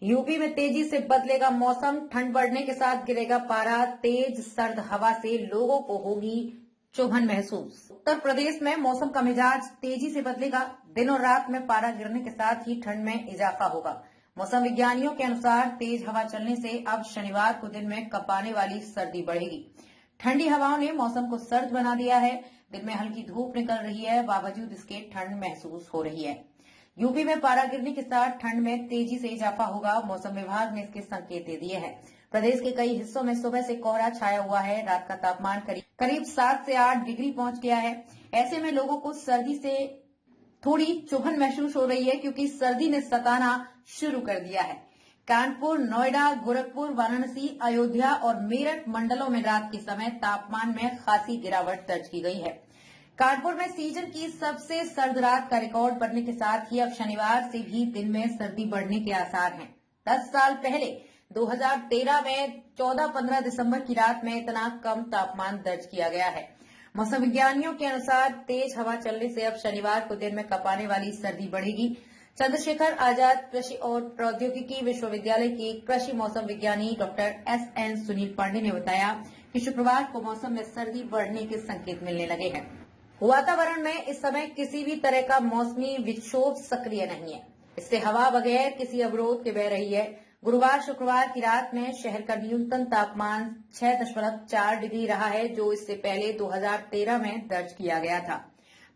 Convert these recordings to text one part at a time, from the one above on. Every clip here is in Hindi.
यूपी में तेजी से बदलेगा मौसम, ठंड बढ़ने के साथ गिरेगा पारा, तेज सर्द हवा से लोगों को होगी चुभन महसूस। उत्तर प्रदेश में मौसम का मिजाज तेजी से बदलेगा। दिन और रात में पारा गिरने के साथ ही ठंड में इजाफा होगा। मौसम विज्ञानियों के अनुसार तेज हवा चलने से अब शनिवार को दिन में कपाने वाली सर्दी बढ़ेगी। ठंडी हवाओं ने मौसम को सर्द बना दिया है। दिन में हल्की धूप निकल रही है, बावजूद इसके ठंड महसूस हो रही है। यूपी में पारा गिरने के साथ ठंड में तेजी से इजाफा होगा। मौसम विभाग ने इसके संकेत दे दिए हैं। प्रदेश के कई हिस्सों में सुबह से कोहरा छाया हुआ है। रात का तापमान करीब 7 से 8 डिग्री पहुंच गया है। ऐसे में लोगों को सर्दी से थोड़ी चुभन महसूस हो रही है, क्योंकि सर्दी ने सताना शुरू कर दिया है। कानपुर, नोएडा, गोरखपुर, वाराणसी, अयोध्या और मेरठ मंडलों में रात के समय तापमान में खासी गिरावट दर्ज की गई है। कानपुर में सीजन की सबसे सर्द रात का रिकॉर्ड बनने के साथ ही अब शनिवार से भी दिन में सर्दी बढ़ने के आसार हैं। 10 साल पहले 2013 में 14-15 दिसंबर की रात में इतना कम तापमान दर्ज किया गया है। मौसम विज्ञानियों के अनुसार तेज हवा चलने से अब शनिवार को दिन में कपाने वाली सर्दी बढ़ेगी। चंद्रशेखर आजाद कृषि और प्रौद्योगिकी विश्वविद्यालय के कृषि मौसम विज्ञानी डॉक्टर SN सुनील पांडे ने बताया कि शुक्रवार को मौसम में सर्दी बढ़ने के संकेत मिलने लगे हैं। वातावरण में इस समय किसी भी तरह का मौसमी विक्षोभ सक्रिय नहीं है। इससे हवा बगैर किसी अवरोध के बह रही है। गुरुवार शुक्रवार की रात में शहर का न्यूनतम तापमान 6.4 डिग्री रहा है, जो इससे पहले 2013 में दर्ज किया गया था।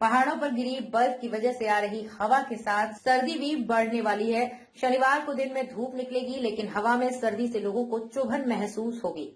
पहाड़ों पर गिरी बर्फ की वजह से आ रही हवा के साथ सर्दी भी बढ़ने वाली है। शनिवार को दिन में धूप निकलेगी, लेकिन हवा में सर्दी से लोगों को चुभन महसूस होगी।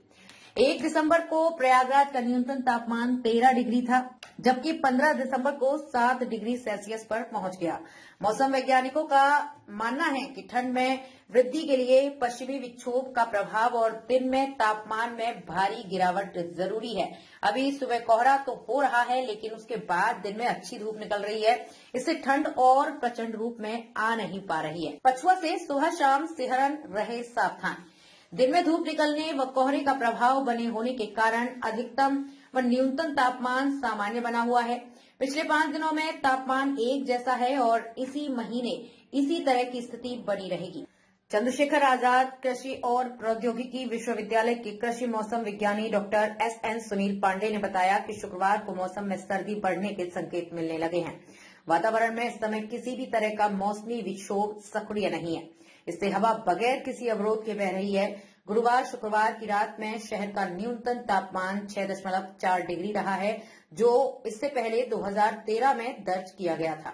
1 दिसंबर को प्रयागराज का न्यूनतम तापमान 13 डिग्री था, जबकि 15 दिसंबर को 7 डिग्री सेल्सियस पर पहुंच गया। मौसम वैज्ञानिकों का मानना है कि ठंड में वृद्धि के लिए पश्चिमी विक्षोभ का प्रभाव और दिन में तापमान में भारी गिरावट जरूरी है। अभी सुबह कोहरा तो हो रहा है, लेकिन उसके बाद दिन में अच्छी धूप निकल रही है। इससे ठंड और प्रचंड रूप में आ नहीं पा रही है। पछुआ से सुबह शाम सिहरन रहे सावधान। दिन में धूप निकलने व कोहरे का प्रभाव बने होने के कारण अधिकतम व न्यूनतम तापमान सामान्य बना हुआ है। पिछले 5 दिनों में तापमान एक जैसा है और इसी महीने इसी तरह की स्थिति बनी रहेगी। चंद्रशेखर आजाद कृषि और प्रौद्योगिकी विश्वविद्यालय के कृषि मौसम विज्ञानी डॉक्टर SN सुनील पांडे ने बताया कि शुक्रवार को मौसम में सर्दी बढ़ने के संकेत मिलने लगे हैं। वातावरण में इस समय किसी भी तरह का मौसमी विक्षोभ सक्रिय नहीं है। इससे हवा बगैर किसी अवरोध के बह रही है। गुरुवार शुक्रवार की रात में शहर का न्यूनतम तापमान 6.4 डिग्री रहा है, जो इससे पहले 2013 में दर्ज किया गया था।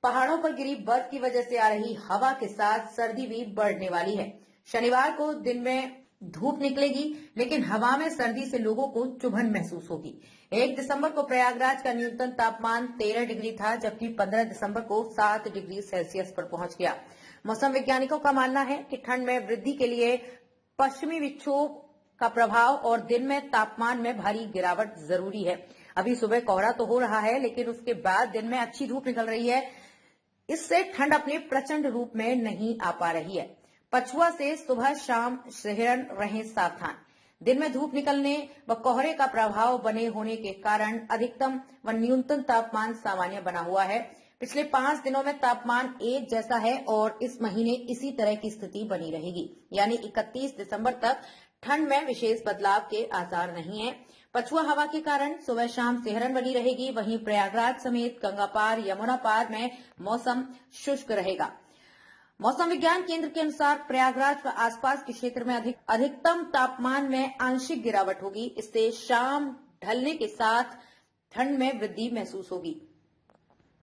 पहाड़ों पर गिरी बर्फ की वजह से आ रही हवा के साथ सर्दी भी बढ़ने वाली है। शनिवार को दिन में धूप निकलेगी, लेकिन हवा में सर्दी से लोगों को चुभन महसूस होगी। 1 दिसंबर को प्रयागराज का न्यूनतम तापमान 13 डिग्री था, जबकि 15 दिसंबर को 7 डिग्री सेल्सियस पर पहुंच गया। मौसम वैज्ञानिकों का मानना है कि ठंड में वृद्धि के लिए पश्चिमी विक्षोभ का प्रभाव और दिन में तापमान में भारी गिरावट जरूरी है। अभी सुबह कोहरा तो हो रहा है, लेकिन उसके बाद दिन में अच्छी धूप निकल रही है। इससे ठंड अपने प्रचंड रूप में नहीं आ पा रही है। पछुआ से सुबह शाम सिहरन रहें सावधान। दिन में धूप निकलने व कोहरे का प्रभाव बने होने के कारण अधिकतम व न्यूनतम तापमान सामान्य बना हुआ है। पिछले 5 दिनों में तापमान एक जैसा है और इस महीने इसी तरह की स्थिति बनी रहेगी, यानी 31 दिसंबर तक ठंड में विशेष बदलाव के आसार नहीं है। पछुआ हवा के कारण सुबह शाम सिहरन बनी रहेगी। वहीं प्रयागराज समेत गंगा पार, यमुना पार में मौसम शुष्क रहेगा। मौसम विज्ञान केंद्र के अनुसार प्रयागराज व आसपास के क्षेत्र में अधिकतम तापमान में आंशिक गिरावट होगी। इससे शाम ढलने के साथ ठंड में वृद्धि महसूस होगी।